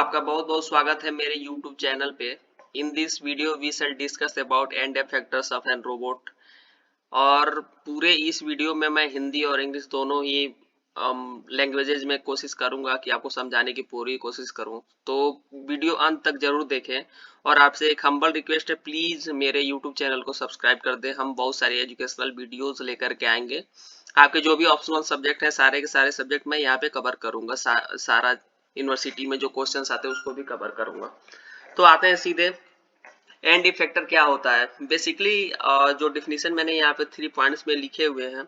आपका बहुत बहुत स्वागत है मेरे YouTube चैनल पे। In this video we shall discuss about end effectors of an robot. और पूरे इस वीडियो में मैं हिंदी और इंग्लिश दोनों ही लैंग्वेजेज में कोशिश करूंगा कि आपको समझाने की पूरी कोशिश करूं। तो वीडियो अंत तक जरूर देखें और आपसे एक हम्बल रिक्वेस्ट है, प्लीज मेरे YouTube चैनल को सब्सक्राइब कर दें। हम बहुत सारे एजुकेशनल वीडियोज लेकर के आएंगे। आपके जो भी ऑप्शनल सब्जेक्ट है सारे के सारे सब्जेक्ट मैं यहाँ पे कवर करूंगा। सारा यूनिवर्सिटी में जो क्वेश्चंस आते हैं उसको भी कवर करूंगा। तो आते हैं सीधे, एंड इफेक्टर क्या होता है। बेसिकली जो डिफिनीशन मैंने यहाँ पे 3 पॉइंट्स में लिखे हुए हैं,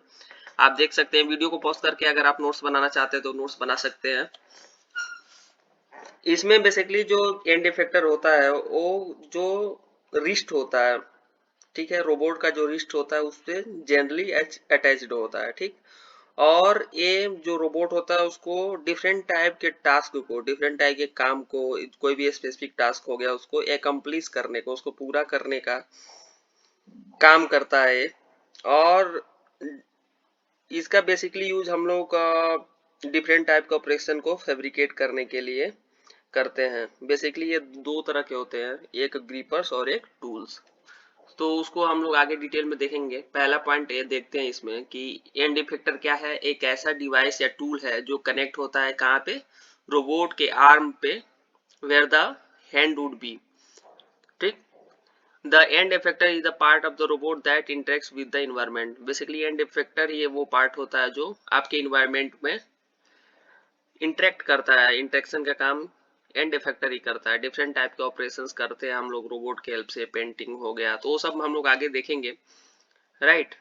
आप देख सकते हैं। वीडियो को पॉज करके अगर आप नोट्स बनाना चाहते हैं तो नोट्स बना सकते हैं। इसमें बेसिकली जो एंड इफेक्टर होता है वो जो रिस्ट होता है, ठीक है, रोबोट का जो रिस्ट होता है उससे जनरली अटैच्ड होता है, ठीक। और ये जो रोबोट होता है उसको डिफरेंट टाइप के टास्क को, डिफरेंट टाइप के काम को, कोई भी स्पेसिफिक टास्क हो गया उसको एकम्प्लिश करने को, उसको पूरा करने का काम करता है। और इसका बेसिकली यूज हम लोग डिफरेंट टाइप के ऑपरेशन को फैब्रिकेट करने के लिए करते हैं। बेसिकली ये दो तरह के होते हैं, एक ग्रीपर्स और एक टूल्स। तो उसको हम लोग आगे डिटेल में देखेंगे। पहला पॉइंट ये देखते हैं इसमें कि एंड इफेक्टर क्या है। एक ऐसा डिवाइस या टूल है जो कनेक्ट होता है कहाँ पे, रोबोट के आर्म पे, where the hand would be, ठीक। The end effector is the part of the robot that interacts with the environment. Basically end effector ये वो पार्ट होता है जो आपके इन्वायरमेंट में इंटरेक्ट करता है। इंटरेक्शन का काम एंड इफेक्टर ही करता है। डिफरेंट टाइप के ऑपरेशंस करते हैं हम लोग रोबोट के हेल्प से। पेंटिंग हो गया तो वो सब हम लोग आगे देखेंगे, राइट।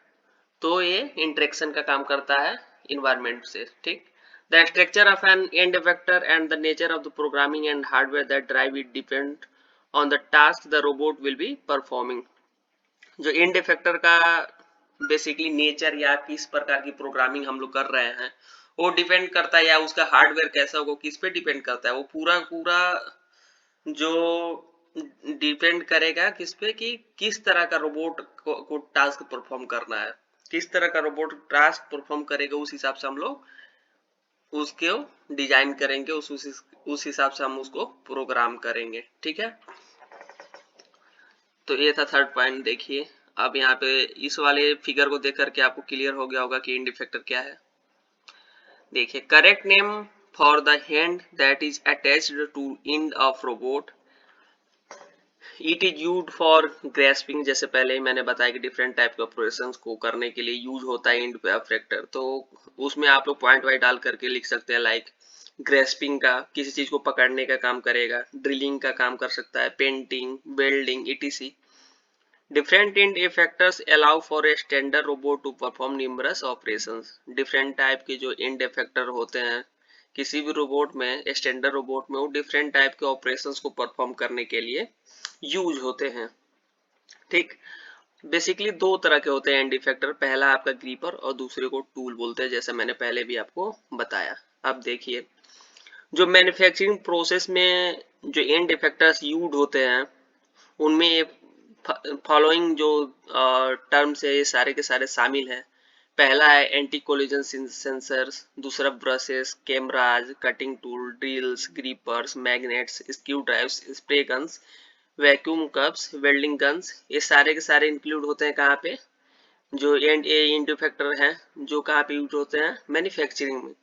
तो ये इंटरेक्शन का काम करता है इन्वायरमेंट से, ठीक। The structure of an end effector and the nature of the programming and hardware that drive it depend on the task the robot will be performing. जो एंड इफेक्टर का बेसिकली नेचर या किस प्रकार की programming हम लोग कर रहे हैं वो डिपेंड करता है, या उसका हार्डवेयर कैसा होगा किस पे डिपेंड करता है। वो पूरा पूरा जो डिपेंड करेगा किस पे, कि किस तरह का रोबोट को टास्क परफॉर्म करना है, किस तरह का रोबोट टास्क परफॉर्म करेगा। उस हिसाब से हम लोग उसको डिजाइन करेंगे, उस हिसाब से हम उसको प्रोग्राम करेंगे, ठीक है। तो ये था थर्ड पॉइंट। देखिए अब यहाँ पे इस वाले फिगर को देख करके आपको क्लियर हो गया होगा कि एंड इफेक्टर क्या है। देखिए, correct name for the hand that is attached to end of robot, it is use for grasping. जैसे पहले ही मैंने बताया कि डिफरेंट टाइप के ऑपरेशंस को करने के लिए यूज होता है एंड इफेक्टर। तो उसमें आप लोग पॉइंट वाइज डाल करके लिख सकते हैं, लाइक ग्रेस्पिंग का किसी चीज को पकड़ने का काम करेगा, ड्रिलिंग का काम कर सकता है, painting, welding, etc. Different end effectors allow for a standard robot to perform numerous operations. Different type के जो end effector होते हैं किसी भी रोबोट में, स्टैंडर्ड रोबोट में, वो डिफरेंट टाइप के ऑपरेशंस को परफॉर्म करने के लिए यूज होते हैं, ठीक। बेसिकली दो तरह के होते हैं एंड इफेक्टर। पहला आपका ग्रीपर और दूसरे को टूल बोलते हैं, जैसे मैंने पहले भी आपको बताया। अब देखिए, जो मैन्युफैक्चरिंग प्रोसेस में जो एंड इफेक्टर्स यूज होते हैं उनमें फॉलोइंग जो टर्म्स है ये सारे के सारे शामिल हैं। पहला है एंटी कोलिजन सेंसर्स, दूसरा brushes, cameras, cutting tool, drills, grippers, magnets, screw drives, spray guns, vacuum cups, welding guns, ये सारे के सारे इंक्लूड होते हैं कहाँ पे, जो एंड इफेक्टर हैं जो कहाँ पे यूज होते हैं, मैन्युफैक्चरिंग में,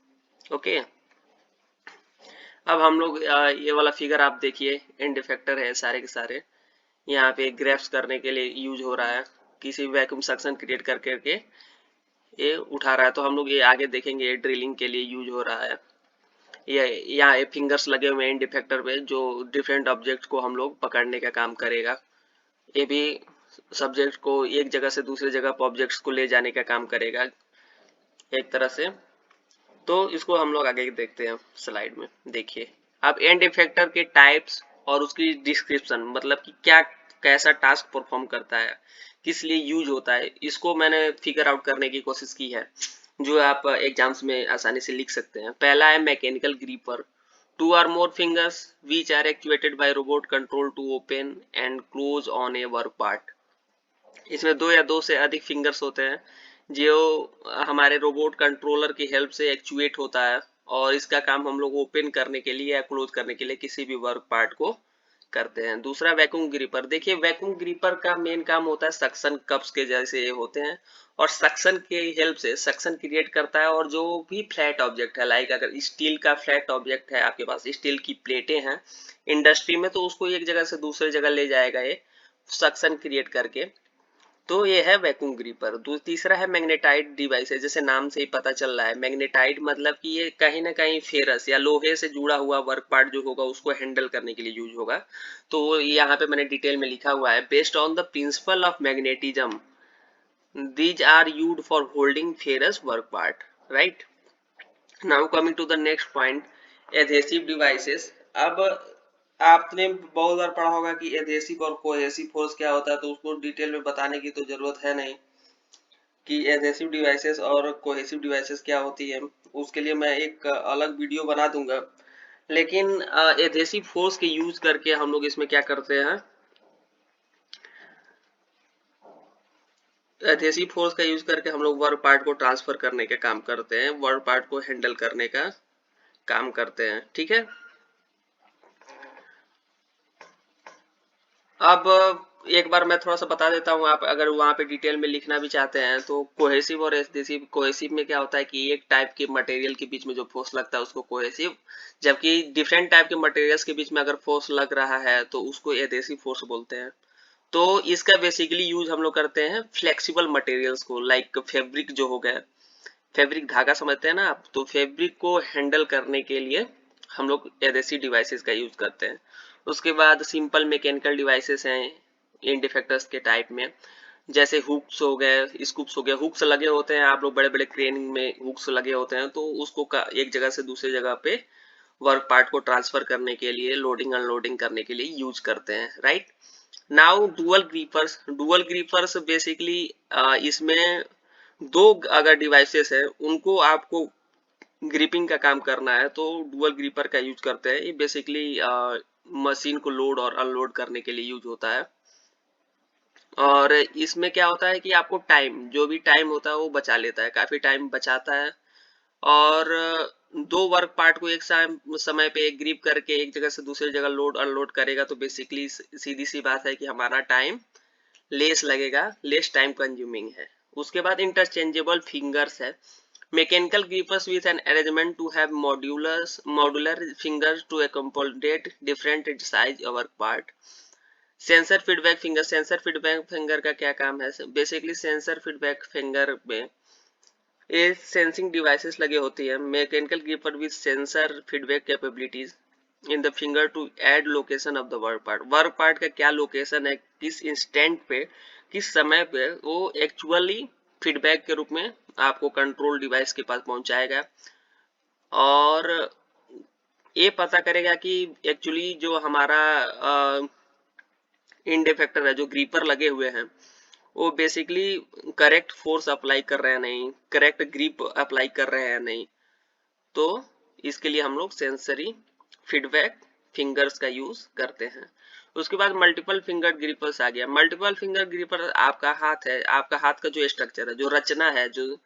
ओके। अब हम लोग ये वाला फिगर आप देखिए, एंड इफेक्टर है सारे के सारे। यहाँ पे ग्रेफ्स करने के लिए यूज हो रहा है, किसी वैक्यूम सक्शन क्रिएट कर करके ये उठा रहा है। तो हम लोग ये आगे देखेंगे, ये ड्रिलिंग के लिए यूज हो रहा है। ये यहाँ फिंगर्स लगे हुए हैं डिफेक्टर पे जो डिफरेंट ऑब्जेक्ट को हम लोग पकड़ने का काम करेगा। ये भी सब्जेक्ट को एक जगह से दूसरी जगह पर ऑब्जेक्ट्स को ले जाने का काम करेगा एक तरह से। तो इसको हम लोग आगे देखते हैं स्लाइड में। देखिए अब एंड इफेक्टर के टाइप्स और उसकी डिस्क्रिप्शन, मतलब कि क्या कैसा टास्क परफॉर्म करता है, किस लिए यूज होता है, इसको मैंने फिगर आउट करने की कोशिश की है जो आप एग्जाम्स में आसानी से लिख सकते हैं। पहला है mechanical gripper, two or more fingers which are actuated by robot control to open and close on a work part. इसमें दो या दो से अधिक फिंगर्स होते हैं जो हमारे रोबोट कंट्रोलर की हेल्प से एक्चुएट होता है और इसका काम हम लोग ओपन करने के लिए या क्लोज करने के लिए किसी भी वर्क पार्ट को करते हैं। दूसरा वैक्यूम ग्रीपर, देखिए वैक्यूम ग्रीपर का मेन काम होता है सक्शन कप्स के जैसे ये होते हैं और सक्शन के हेल्प से सक्शन क्रिएट करता है और जो भी फ्लैट ऑब्जेक्ट है, लाइक अगर स्टील का फ्लैट ऑब्जेक्ट है आपके पास, स्टील की प्लेटें हैं इंडस्ट्री में, तो उसको एक जगह से दूसरे जगह ले जाएगा ये सक्शन क्रिएट करके। तो ये है वैक्यूम ग्रीपर। तीसरा है मैग्नेटाइट डिवाइसेस, जैसे नाम से ही पता चल रहा है मैग्नेटाइट मतलब कि ये कहीं ना कहीं फेरस या लोहे से जुड़ा हुआ वर्क पार्ट जो होगा उसको हैंडल करने के लिए यूज होगा। तो यहाँ पे मैंने डिटेल में लिखा हुआ है, based on the principle of magnetism these are used for holding ferrous work part, right. Now coming to the next point, adhesive devices. अब आपने बहुत बार पढ़ा होगा कि एडहेसिव और कोहेसिव फोर्स क्या होता है, तो उसको डिटेल में बताने की तो जरूरत है नहीं कि एडहेसिव डिवाइसेस और कोहेसिव डिवाइसेस क्या होती है। उसके लिए मैं एक अलग वीडियो बना दूंगा। लेकिन एडहेसिव फोर्स के यूज करके हम लोग इसमें क्या करते हैं, एडहेसिव फोर्स का यूज करके हम लोग वर्क पार्ट को ट्रांसफर करने का काम करते हैं, वर्क पार्ट को हैंडल करने का काम करते हैं, ठीक है। अब एक बार मैं थोड़ा सा बता देता हूँ, आप अगर वहाँ पे डिटेल में लिखना भी चाहते हैं तो कोहेसिव और एडहेसिव, कोहेसिव में क्या होता है कि एक टाइप के मटेरियल के बीच में जो फोर्स लगता है उसको कोहेसिव, जबकि डिफरेंट टाइप के मटेरियल्स के बीच में अगर फोर्स लग रहा है तो उसको एडहेसिव फोर्स बोलते हैं। तो इसका बेसिकली यूज हम लोग करते हैं फ्लेक्सिबल मटेरियल्स को, लाइक फैब्रिक जो हो गया, फैब्रिक धागा समझते हैं ना आप, तो फैब्रिक को हैंडल करने के लिए हम लोग एडहेसिव डिवाइसेस का यूज करते हैं। उसके बाद सिंपल मैकेनिकल डिवाइसेस हैं इन डिफेक्टर्स के टाइप में, जैसे हुक्स हो गए, स्कूप्स हो गए। हुक्स लगे होते हैं, आप लोग बड़े बड़े क्रेन में हुक्स लगे होते हैं, तो उसको एक जगह से दूसरी जगह पे वर्क पार्ट को ट्रांसफर करने के लिए, लोडिंग अनलोडिंग करने के लिए यूज करते हैं, right. Now dual grippers, dual grippers basically इसमें दो अगर डिवाइसेस है उनको आपको ग्रिपिंग का काम करना है तो डुअल ग्रिपर का यूज करते हैं। ये बेसिकली मशीन को लोड और अनलोड करने के लिए यूज होता है। और इसमें क्या होता है कि आपको टाइम, जो भी टाइम होता है वो बचा लेता है, काफी टाइम बचाता है। और दो वर्क पार्ट को एक समय पे एक ग्रिप करके एक जगह से दूसरी जगह लोड अनलोड करेगा तो बेसिकली सीधी सी बात है कि हमारा टाइम लेस लगेगा, लेस टाइम कंज्यूमिंग है। उसके बाद इंटरचेंजेबल फिंगर्स है, mechanical grippers with an arrangement to have modular fingers to accommodate different size work part. Sensor feedback finger, sensor feedback finger का क्या काम है, बेसिकली सेंसर फीडबैक फिंगर में ये सेंसिंग डिवाइसेस लगे होती है, mechanical gripper with sensor feedback capabilities in the finger to aid location of the work part का क्या लोकेशन है, किस इंस्टेंट पे, किस समय पे वो एक्चुअली फीडबैक के रूप में आपको कंट्रोल डिवाइस के पास पहुंचाएगा और ये पता करेगा कि एक्चुअली जो हमारा इंड इफेक्टर है, जो ग्रीपर लगे हुए हैं, वो बेसिकली करेक्ट फोर्स अप्लाई कर रहे हैं नहीं, करेक्ट ग्रिप अप्लाई कर रहे हैं नहीं। तो इसके लिए हम लोग सेंसरी फीडबैक फिंगर्स का यूज करते हैं। उसके बाद मल्टीपल फिंगर ग्रिपर्स आ गया। मल्टीपल फिंगर ग्रिपर आपका हाथ है, आपका हाथ का जो स्ट्रक्चर है, जो रचना है, जो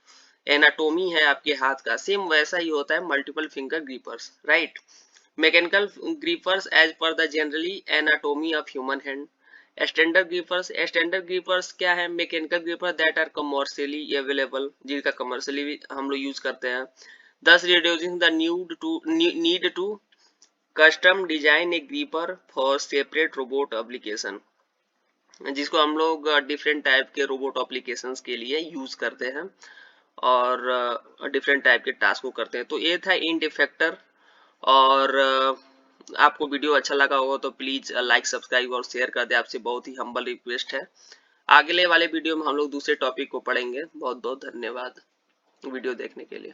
एनाटोमी है आपके हाथ का, सेम वैसा ही होता है multiple finger grippers, right. Mechanical grippers as per the generally anatomy of human hand. Standard grippers, standard grippers क्या है, mechanical gripper that are commercially available, जिनका कमर्शियली हम लोग यूज करते हैं, thus reducing the need to custom design a gripper for separate robot application, जिसको हम लोग डिफरेंट टाइप के रोबोट एप्लीकेशंस के लिए यूज करते हैं और डिफरेंट टाइप के टास्क को करते हैं। तो ये था इंड इफेक्टर। और आपको वीडियो अच्छा लगा होगा तो प्लीज लाइक सब्सक्राइब और शेयर कर दे, आपसे बहुत ही हम्बल रिक्वेस्ट है। अगले वाले वीडियो में हम लोग दूसरे टॉपिक को पढ़ेंगे। बहुत बहुत धन्यवाद वीडियो देखने के लिए।